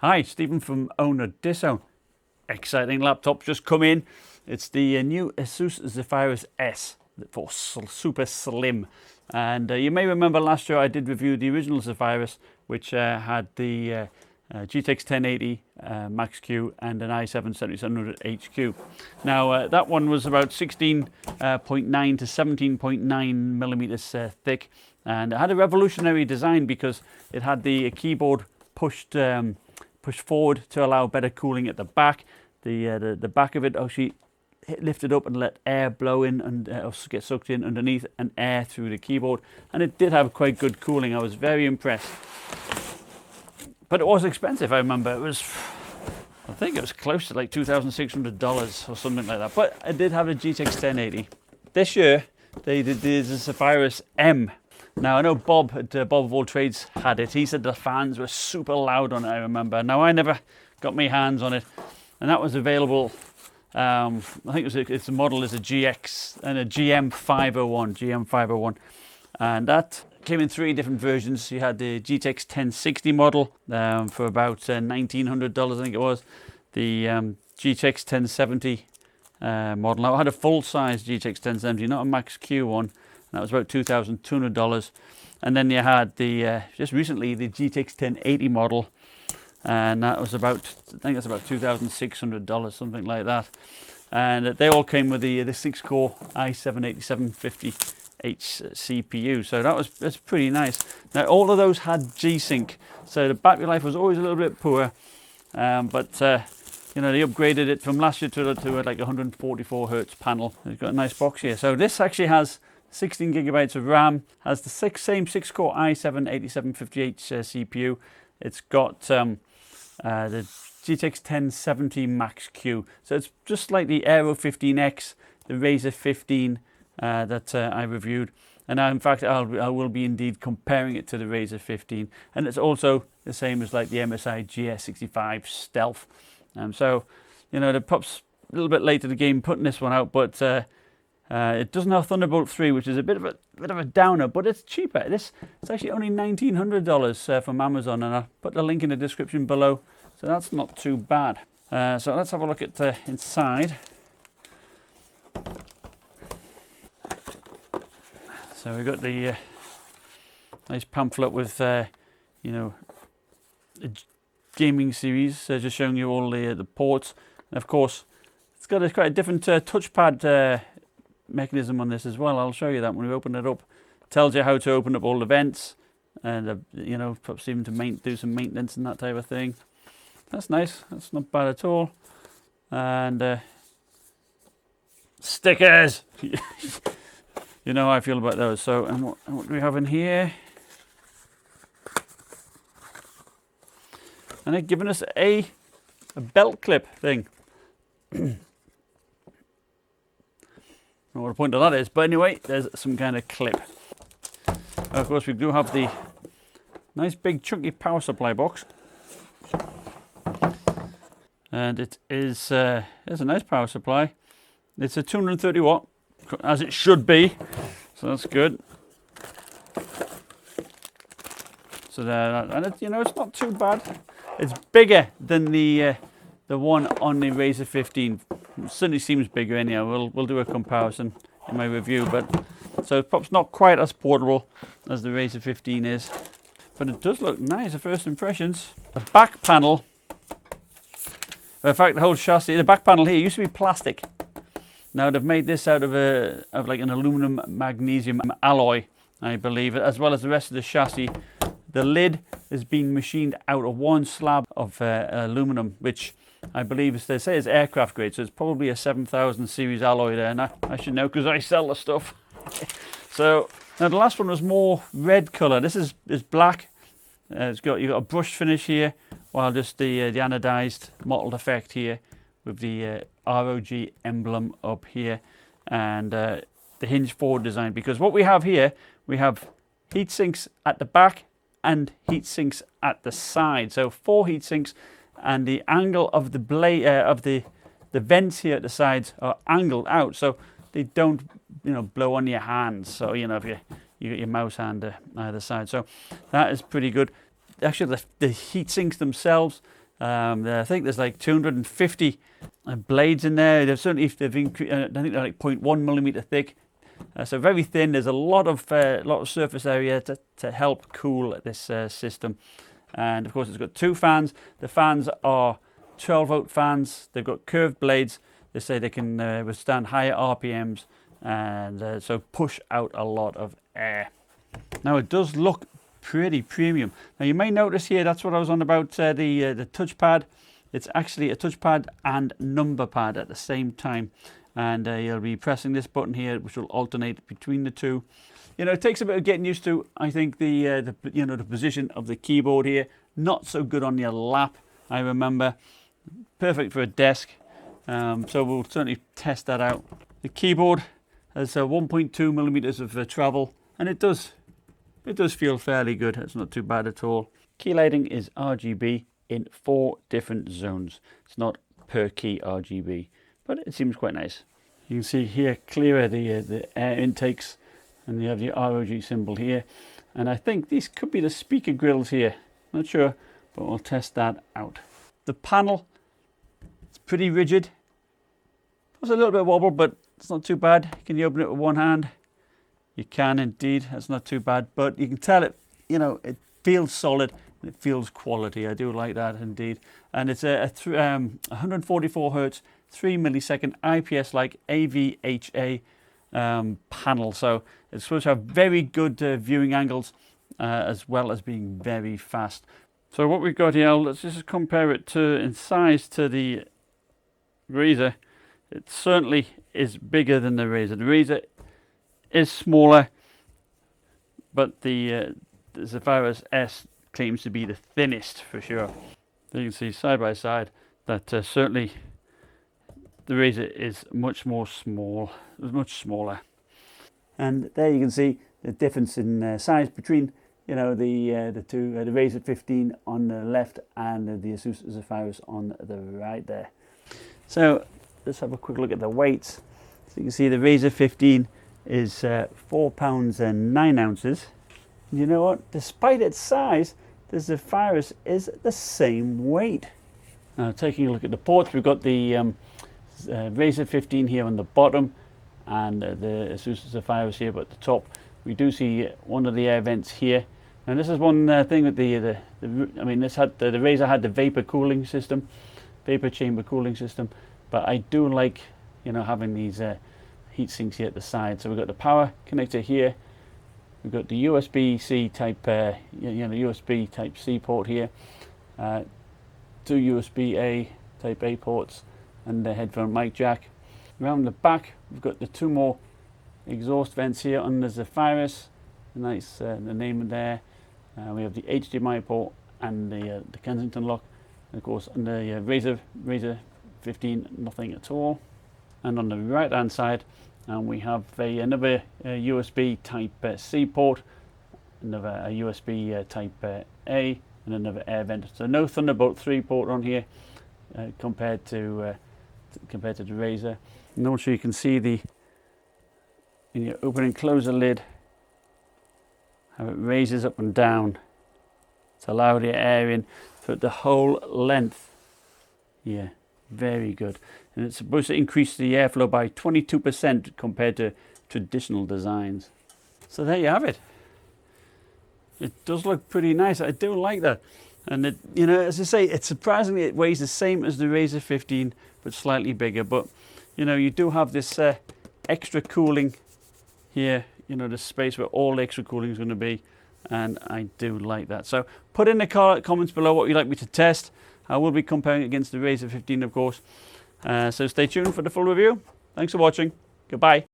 Hi, Stephen from Owner Disown. Exciting laptop just come in. It's the new Asus Zephyrus S for super slim. And you may remember last year I did review the original Zephyrus, which had the GTX 1080 Max-Q and an i7 7700HQ. Now that one was about 16.9 to 17.9 millimeters thick, and it had a revolutionary design because it had the keyboard pushed forward to allow better cooling at the back. The back of it actually lifted up and let air blow in and get sucked in underneath and air through the keyboard, and it did have quite good cooling. I was very impressed, but it was expensive. I remember I think it was close to like $2,600 or something like that, but I did have a GTX 1080. This year they did the Zephyrus M. Now, I know Bob at Bob of All Trades had it. He said the fans were super loud on it, I remember. Now, I never got my hands on it, and that was available. I think its model is a GX and a GM501, and that came in 3 different versions. You had the GTX 1060 model for about $1,900, I think it was. The GTX 1070 model. Now, I had a full-size GTX 1070, not a Max-Q one. That was about $2,200, and then you had the just recently the GTX 1080 model, and that was about, I think that's about $2,600, something like that. And they all came with the 6-core i7-8750H CPU, so that's pretty nice. Now all of those had G-Sync, so the battery life was always a little bit poor, but you know, they upgraded it from last year to like 144 hertz panel. It's got a nice box here. So this actually has 16 gigabytes of RAM, has the same 6-core i7-8750H CPU. It's got the GTX 1070 Max-Q. So it's just like the Aero 15X, the Razer 15 that I reviewed. And in fact, I will be indeed comparing it to the Razer 15. And it's also the same as like the MSI GS65 Stealth. So, you know, the perhaps a little bit late to the game putting this one out, but it doesn't have Thunderbolt 3, which is a bit of a downer, but it's cheaper. It's actually only $1,900 from Amazon, and I'll put the link in the description below. So that's not too bad. So let's have a look at inside. So we've got the nice pamphlet with you know, the gaming series, just showing you all the ports, and of course it's got quite a different touchpad mechanism on this as well. I'll show you that when we open it up. It tells you how to open up all the vents, and you know, perhaps even to do some maintenance and that type of thing. That's nice. That's not bad at all. And stickers. You know how I feel about those. So, and what do we have in here? And they've given us a belt clip thing. I don't know what the point of that is, but anyway, there's some kind of clip. Of course, we do have the nice big chunky power supply box, and it is it's a nice power supply. It's a 230 watt, as it should be, so that's good. So there, and it, you know, it's not too bad. It's bigger than the one on the Razer 15. It certainly seems bigger anyhow. We'll do a comparison in my review, but so it's perhaps not quite as portable as the Razer 15 is, but it does look nice at first impressions. The back panel, in fact the whole chassis, the back panel here used to be plastic. Now they've made this out of like an aluminum magnesium alloy, I believe, as well as the rest of the chassis. The lid is being machined out of one slab of aluminum, which I believe, as they say, is aircraft grade, so it's probably a 7000 series alloy there, and I should know because I sell the stuff. So now the last one was more red colour. This is black. You've got a brushed finish here, while just the anodized mottled effect here with the ROG emblem up here, and the hinge forward design. Because what we have here, we have heat sinks at the back and heat sinks at the side. So 4 heat sinks, and the angle of the blade of the vents here at the sides are angled out, so they don't, you know, blow on your hands. So you know, if you get your mouse hand either side, so that is pretty good. Actually, the heat sinks themselves I think there's like 250 blades in there. They've certainly, I think they're like 0.1 millimeter thick. So very thin. There's a lot of surface area to help cool this system. And of course, it's got two fans. The fans are 12-volt fans. They've got curved blades. They say they can withstand higher RPMs and so push out a lot of air. Now it does look pretty premium. Now you may notice here, that's what I was on about, the touchpad. It's actually a touchpad and number pad at the same time. And you'll be pressing this button here, which will alternate between the two. You know, it takes a bit of getting used to. I think the position of the keyboard here, not so good on your lap. I remember, perfect for a desk. So we'll certainly test that out. The keyboard has 1.2 millimeters of travel, and it does feel fairly good. It's not too bad at all. Key lighting is RGB in 4 different zones. It's not per key RGB, but it seems quite nice. You can see here clearer the air intakes, and you have the ROG symbol here. And I think these could be the speaker grills here. Not sure, but we'll test that out. The panel, it's pretty rigid. There's a little bit of wobble, but it's not too bad. Can you open it with one hand? You can indeed. That's not too bad, but you can tell it, it feels solid and it feels quality. I do like that indeed. And it's a 144 hertz, 3 millisecond IPS-like AVHA panel. So it's supposed to have very good viewing angles as well as being very fast. So what we've got here, let's just compare it in size to the Razer. It certainly is bigger than the Razer. The Razer is smaller, but the Zephyrus S claims to be the thinnest for sure. You can see side by side that certainly the Razer is much smaller. And there you can see the difference in size between the two, the Razer 15 on the left and the Asus Zephyrus on the right there. So let's have a quick look at the weights. So you can see the Razer 15 is 4 pounds and 9 ounces. And you know what? Despite its size, the Zephyrus is the same weight. Now, taking a look at the ports, we've got the Razer 15 here on the bottom, and the Asus Zephyrus here at the top. We do see one of the air vents here. And this is one thing with the Razer had the vapor cooling system, vapor chamber cooling system. But I do like, having these heat sinks here at the side. So we've got the power connector here. We've got the USB-C type, USB type C port here. 2 USB-A type A ports and the headphone mic jack. Around the back, we've got the 2 more exhaust vents here on the Zephyrus. Nice, the name there. We have the HDMI port and the Kensington lock. And of course, on the Razer 15, nothing at all. And on the right hand side, we have another USB type C port, another USB type A, and another air vent. So no Thunderbolt 3 port on here compared to the Razer. And also you can see when you open and close the lid, how it raises up and down to allow the air in for the whole length. Yeah, very good. And it's supposed to increase the airflow by 22% compared to traditional designs. So there you have it. It does look pretty nice. I do like that. And as I say, it surprisingly it weighs the same as the Razer 15, but slightly bigger. But you do have this extra cooling here. The space where all the extra cooling is going to be, and I do like that. So put in the comments below what you'd like me to test. I will be comparing it against the Razer 15, of course. So stay tuned for the full review. Thanks for watching. Goodbye.